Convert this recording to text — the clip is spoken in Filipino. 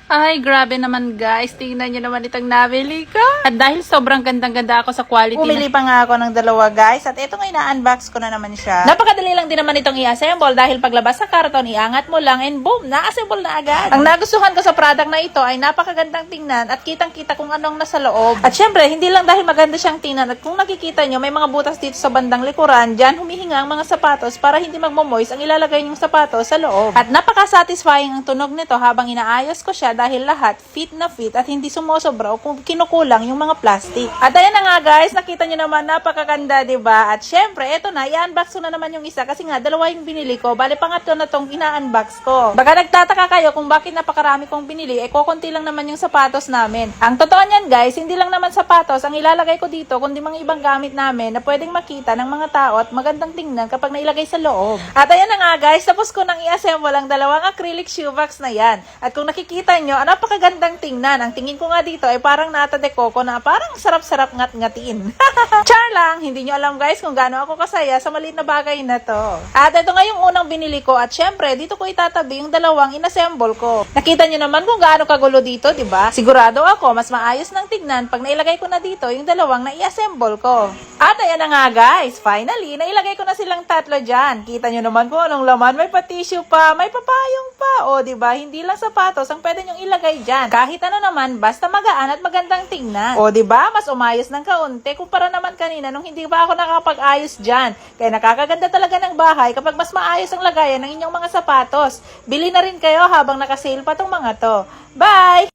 Ay, grabe naman guys. Tingnan nyo naman itong nabili ko. At dahil sobrang gandang-ganda ako sa quality. Bumili pa nga ako ng dalawa guys. At ito nga ina-unbox ko na naman siya. Napakadali lang din naman itong i-assemble dahil paglabas sa karton, iangat mo lang and boom, na-assemble na agad. Ang nagustuhan ko sa product na ito ay napakagandang tingnan at kitang-kita kung anong nasa loob. At syempre, hindi lang dahil maganda siyang tingnan at kung nakikita nyo, may mga butas dito sa bandang likuran. Diyan humihinga ang mga sapatos para hindi magmo-moist ang ilalagay nyong sapatos sa loob. At napaka-satisfying ang tunog nito habang inaayos ko siya dahil lahat fit na fit at hindi sumusobra o kung kinukulang yung mga plastic. At ayan na nga guys, nakita nyo naman napakaganda, diba? At syempre, eto na, i-unbox ko na naman yung isa kasi nga dalawa yung binili ko. Bale, pangatlo na tong ina-unbox ko. Baka nagtataka kayo kung bakit napakarami kong binili, kukunti lang naman yung sapatos namin. Ang totoo niyan guys, hindi lang naman sapatos ang ilalagay ko dito, kundi mga ibang gamit namin na pwedeng makita ng mga tao at magandang tingnan kapag nailagay sa loob. At ayan na nga guys, tapos ko nang i-assemble ang dalawang acrylic shoebox na yan. At kung nakikita nyo, napakagandang tingnan. Ang tingin ko nga dito ay parang nata de coco na parang sarap-sarap ngat-ngatiin. Char lang, hindi nyo alam guys kung gaano ako kasaya sa maliit na bagay na to. At ito nga yung unang binili ko at syempre dito ko itatabi yung dalawang inassemble ko. Nakita nyo naman kung gaano kagulo dito, diba? Sigurado ako mas maayos ng tignan pag nailagay ko na dito yung dalawang na i-assemble ko. At ayan na nga guys, finally, nailagay ko na silang tatlo dyan. Kita nyo naman kung anong laman, may pa-tissue pa, may papayong pa. O diba, hindi lang sapatos ang pwede nyong ilagay dyan. Kahit ano naman, basta magaan at magandang tingnan. O diba, mas umayos ng kaunti kumpara naman kanina nung hindi pa ako nakapag-ayos dyan. Kaya nakakaganda talaga ng bahay kapag mas maayos ang lagayan ng inyong mga sapatos. Bili na rin kayo habang nakasale pa tong mga to. Bye!